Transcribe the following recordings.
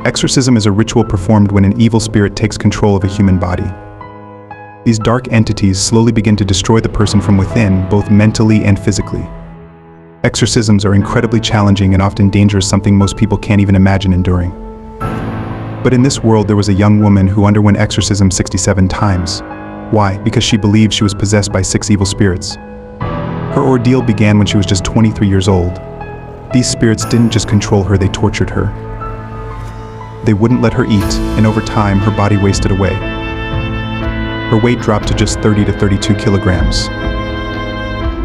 Exorcism is a ritual performed when an evil spirit takes control of a human body. These dark entities slowly begin to destroy the person from within, both mentally and physically. Exorcisms are incredibly challenging and often dangerous, something most people can't even imagine enduring. But in this world, there was a young woman who underwent exorcism 67 times. Why? Because she believed she was possessed by 6 evil spirits. Her ordeal began when she was just 23 years old. These spirits didn't just control her, they tortured her. They wouldn't let her eat, and over time, her body wasted away. Her weight dropped to just 30 to 32 kilograms.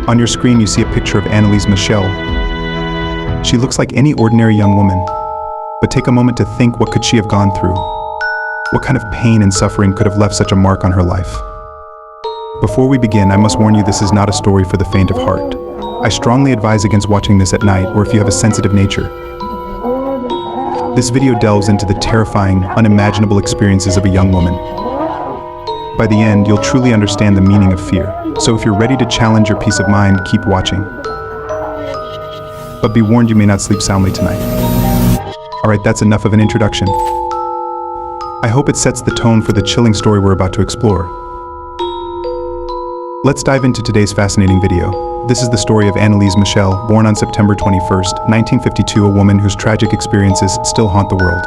On your screen, you see a picture of Anneliese Michel. She looks like any ordinary young woman. But take a moment to think, what could she have gone through? What kind of pain and suffering could have left such a mark on her life? Before we begin, I must warn you, this is not a story for the faint of heart. I strongly advise against watching this at night or if you have a sensitive nature. This video delves into the terrifying, unimaginable experiences of a young woman. By the end, you'll truly understand the meaning of fear. So if you're ready to challenge your peace of mind, keep watching. But be warned, you may not sleep soundly tonight. Alright, that's enough of an introduction. I hope it sets the tone for the chilling story we're about to explore. Let's dive into today's fascinating video. This is the story of Anneliese Michel, born on September 21st, 1952, a woman whose tragic experiences still haunt the world.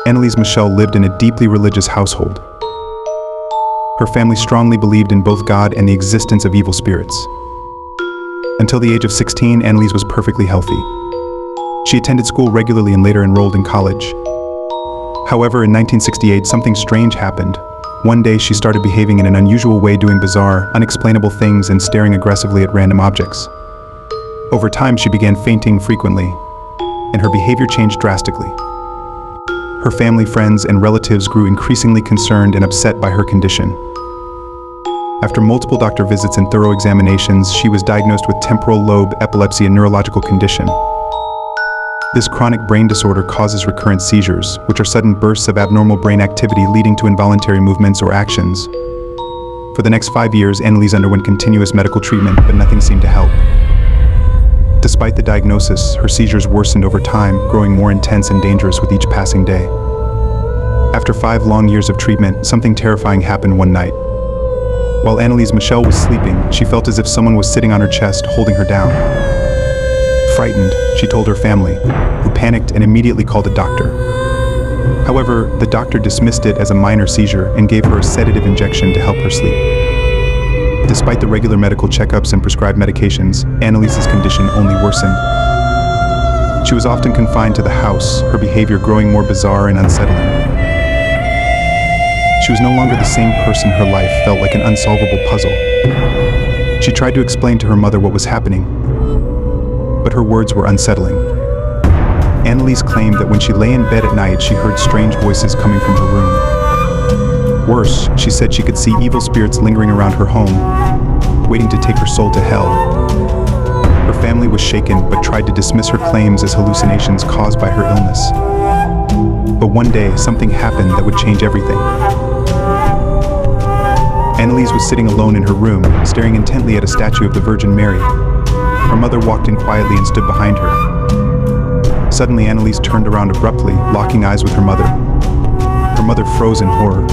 Anneliese Michel lived in a deeply religious household. Her family strongly believed in both God and the existence of evil spirits. Until the age of 16, Anneliese was perfectly healthy. She attended school regularly and later enrolled in college. However, in 1968, something strange happened. One day, she started behaving in an unusual way, doing bizarre, unexplainable things and staring aggressively at random objects. Over time, she began fainting frequently, and her behavior changed drastically. Her family, friends, and relatives grew increasingly concerned and upset by her condition. After multiple doctor visits and thorough examinations, she was diagnosed with temporal lobe epilepsy, a neurological condition. This chronic brain disorder causes recurrent seizures, which are sudden bursts of abnormal brain activity leading to involuntary movements or actions. For the next 5 years, Anneliese underwent continuous medical treatment, but nothing seemed to help. Despite the diagnosis, her seizures worsened over time, growing more intense and dangerous with each passing day. After 5 long years of treatment, something terrifying happened one night. While Anneliese Michel was sleeping, she felt as if someone was sitting on her chest, holding her down. Frightened, she told her family, who panicked and immediately called a doctor. However, the doctor dismissed it as a minor seizure and gave her a sedative injection to help her sleep. Despite the regular medical checkups and prescribed medications, Annelise's condition only worsened. She was often confined to the house, her behavior growing more bizarre and unsettling. She was no longer the same person. Her life felt like an unsolvable puzzle. She tried to explain to her mother what was happening, but her words were unsettling. Anneliese claimed that when she lay in bed at night, she heard strange voices coming from her room. Worse, she said she could see evil spirits lingering around her home, waiting to take her soul to hell. Her family was shaken, but tried to dismiss her claims as hallucinations caused by her illness. But one day, something happened that would change everything. Anneliese was sitting alone in her room, staring intently at a statue of the Virgin Mary. Her mother walked in quietly and stood behind her. Suddenly, Anneliese turned around abruptly, locking eyes with her mother. Her mother froze in horror.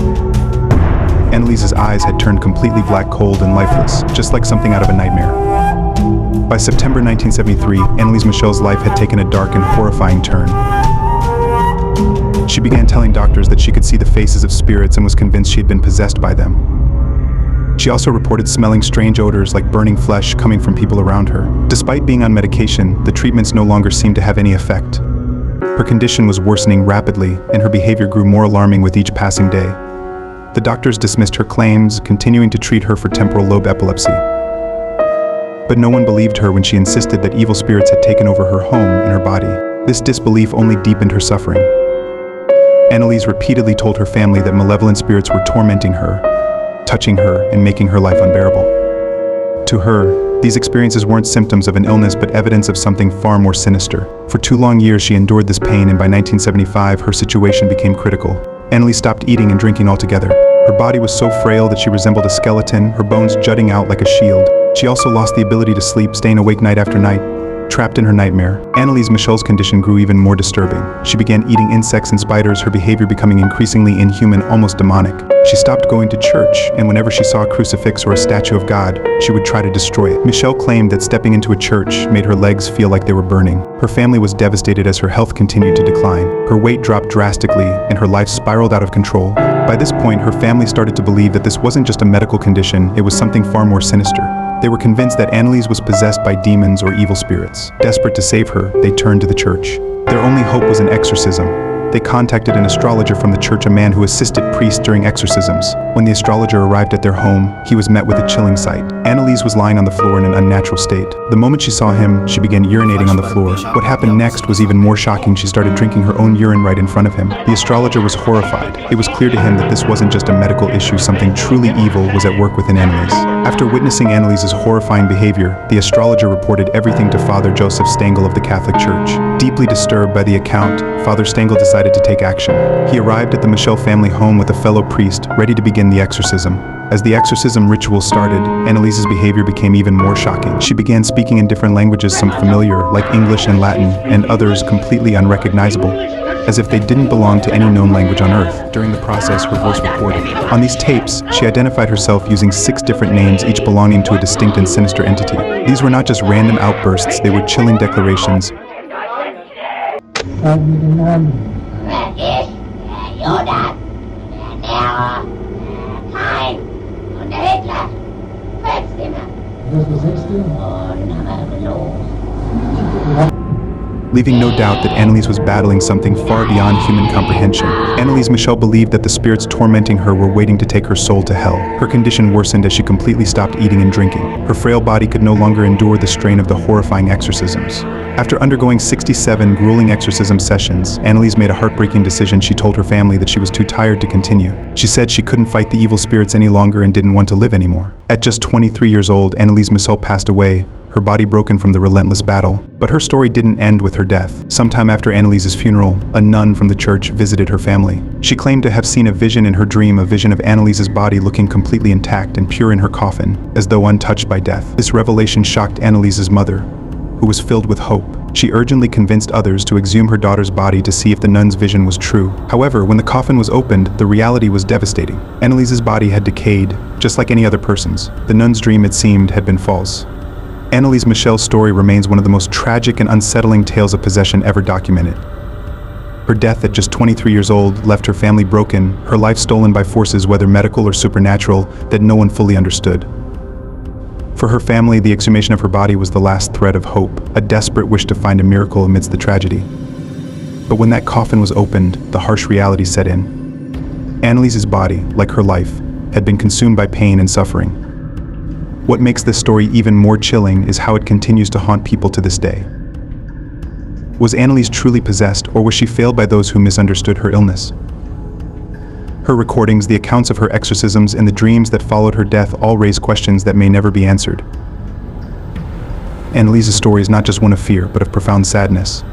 Annelise's eyes had turned completely black, cold, and lifeless, just like something out of a nightmare. By September 1973, Anneliese Michel's life had taken a dark and horrifying turn. She began telling doctors that she could see the faces of spirits and was convinced she had been possessed by them. She also reported smelling strange odors like burning flesh coming from people around her. Despite being on medication, the treatments no longer seemed to have any effect. Her condition was worsening rapidly, and her behavior grew more alarming with each passing day. The doctors dismissed her claims, continuing to treat her for temporal lobe epilepsy. But no one believed her when she insisted that evil spirits had taken over her home and her body. This disbelief only deepened her suffering. Anneliese repeatedly told her family that malevolent spirits were tormenting her, touching her, and making her life unbearable. To her, these experiences weren't symptoms of an illness but evidence of something far more sinister. For 2 long years she endured this pain, and by 1975 her situation became critical. Anneliese stopped eating and drinking altogether. Her body was so frail that she resembled a skeleton, her bones jutting out like a shield. She also lost the ability to sleep, staying awake night after night. Trapped in her nightmare, Anneliese Michel's condition grew even more disturbing. She began eating insects and spiders, her behavior becoming increasingly inhuman, almost demonic. She stopped going to church, and whenever she saw a crucifix or a statue of God, she would try to destroy it. Michel claimed that stepping into a church made her legs feel like they were burning. Her family was devastated as her health continued to decline. Her weight dropped drastically, and her life spiraled out of control. By this point, her family started to believe that this wasn't just a medical condition, it was something far more sinister. They were convinced that Annelise was possessed by demons or evil spirits. Desperate to save her, they turned to the church. Their only hope was an exorcism. They contacted an astrologer from the church, a man who assisted priests during exorcisms. When the astrologer arrived at their home, he was met with a chilling sight. Annelise was lying on the floor in an unnatural state. The moment she saw him, she began urinating on the floor. What happened next was even more shocking. She started drinking her own urine right in front of him. The astrologer was horrified. It was clear to him that this wasn't just a medical issue, something truly evil was at work within Annelise. After witnessing Annelise's horrifying behavior, the astrologer reported everything to Father Joseph Stengel of the Catholic Church. Deeply disturbed by the account, Father Stengel decided to take action. He arrived at the Michel family home with a fellow priest, ready to begin the exorcism. As the exorcism ritual started, Annelise's behavior became even more shocking. She began speaking in different languages, some familiar, like English and Latin, and others completely unrecognizable, as if they didn't belong to any known language on earth. During the process, her voice recorded. On these tapes, she identified herself using 6 different names, each belonging to a distinct and sinister entity. These were not just random outbursts, they were chilling declarations. Leaving no doubt that Annelise was battling something far beyond human comprehension. Anneliese Michel believed that the spirits tormenting her were waiting to take her soul to hell. Her condition worsened as she completely stopped eating and drinking. Her frail body could no longer endure the strain of the horrifying exorcisms. After undergoing 67 grueling exorcism sessions, Annelise made a heartbreaking decision. She told her family that she was too tired to continue. She said she couldn't fight the evil spirits any longer and didn't want to live anymore. At just 23 years old, Anneliese Michel passed away, her body broken from the relentless battle. But her story didn't end with her death. Sometime after Annelise's funeral, a nun from the church visited her family. She claimed to have seen a vision in her dream, a vision of Annelise's body looking completely intact and pure in her coffin, as though untouched by death. This revelation shocked Annelise's mother, who was filled with hope. She urgently convinced others to exhume her daughter's body to see if the nun's vision was true. However, when the coffin was opened, the reality was devastating. Annelise's body had decayed, just like any other person's. The nun's dream, it seemed, had been false. Anneliese Michel's story remains one of the most tragic and unsettling tales of possession ever documented. Her death at just 23 years old left her family broken, her life stolen by forces, whether medical or supernatural, that no one fully understood. For her family, the exhumation of her body was the last thread of hope, a desperate wish to find a miracle amidst the tragedy. But when that coffin was opened, the harsh reality set in. Annelise's body, like her life, had been consumed by pain and suffering. What makes this story even more chilling is how it continues to haunt people to this day. Was Annelise truly possessed, or was she failed by those who misunderstood her illness? Her recordings, the accounts of her exorcisms, and the dreams that followed her death all raise questions that may never be answered. Annelise's story is not just one of fear, but of profound sadness.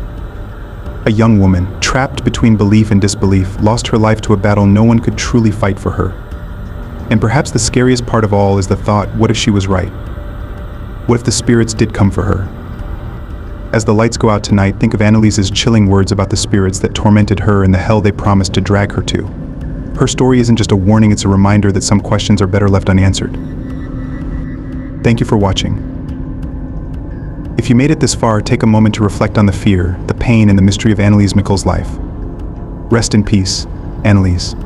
A young woman, trapped between belief and disbelief, lost her life to a battle no one could truly fight for her. And perhaps the scariest part of all is the thought, what if she was right? What if the spirits did come for her? As the lights go out tonight, think of Annelise's chilling words about the spirits that tormented her and the hell they promised to drag her to. Her story isn't just a warning, it's a reminder that some questions are better left unanswered. Thank you for watching. If you made it this far, take a moment to reflect on the fear, the pain, and the mystery of Anneliese Michel's life. Rest in peace, Annelise.